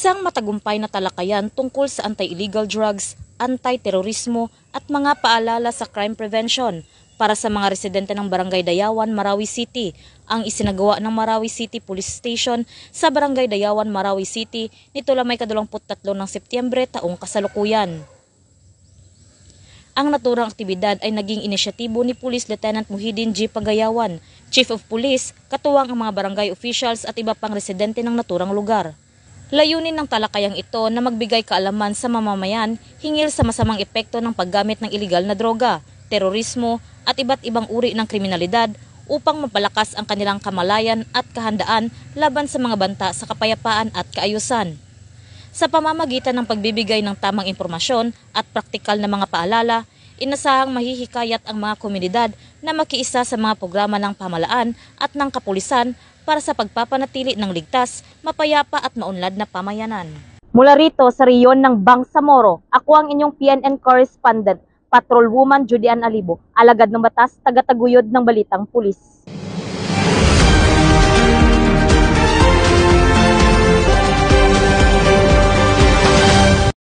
Isang matagumpay na talakayan tungkol sa anti-illegal drugs, anti-terorismo at mga paalala sa crime prevention para sa mga residente ng Barangay Dayawan, Marawi City ang isinagawa ng Marawi City Police Station sa Barangay Dayawan, Marawi City nito lamay 23 ng Setyembre taong kasalukuyan. Ang naturang aktibidad ay naging inisyatibo ni Police Lieutenant Muhyiddin G. Pagayawan, Chief of Police, katuwang ang mga barangay officials at iba pang residente ng naturang lugar. Layunin ng talakayang ito na magbigay kaalaman sa mamamayan hinggil sa masamang epekto ng paggamit ng iligal na droga, terorismo at iba't ibang uri ng kriminalidad upang mapalakas ang kanilang kamalayan at kahandaan laban sa mga banta sa kapayapaan at kaayusan. Sa pamamagitan ng pagbibigay ng tamang impormasyon at praktikal na mga paalala, inasahang mahihikayat ang mga komunidad na makiisa sa mga programa ng pamahalaan at ng kapulisan para sa pagpapanatili ng ligtas, mapayapa at maunlad na pamayanan. Mula rito sa reyon ng Bangsamoro, ako ang inyong PNN correspondent, Patrolwoman Judy Ann Alibo, alagad ng batas, tagataguyod ng Balitang Pulis.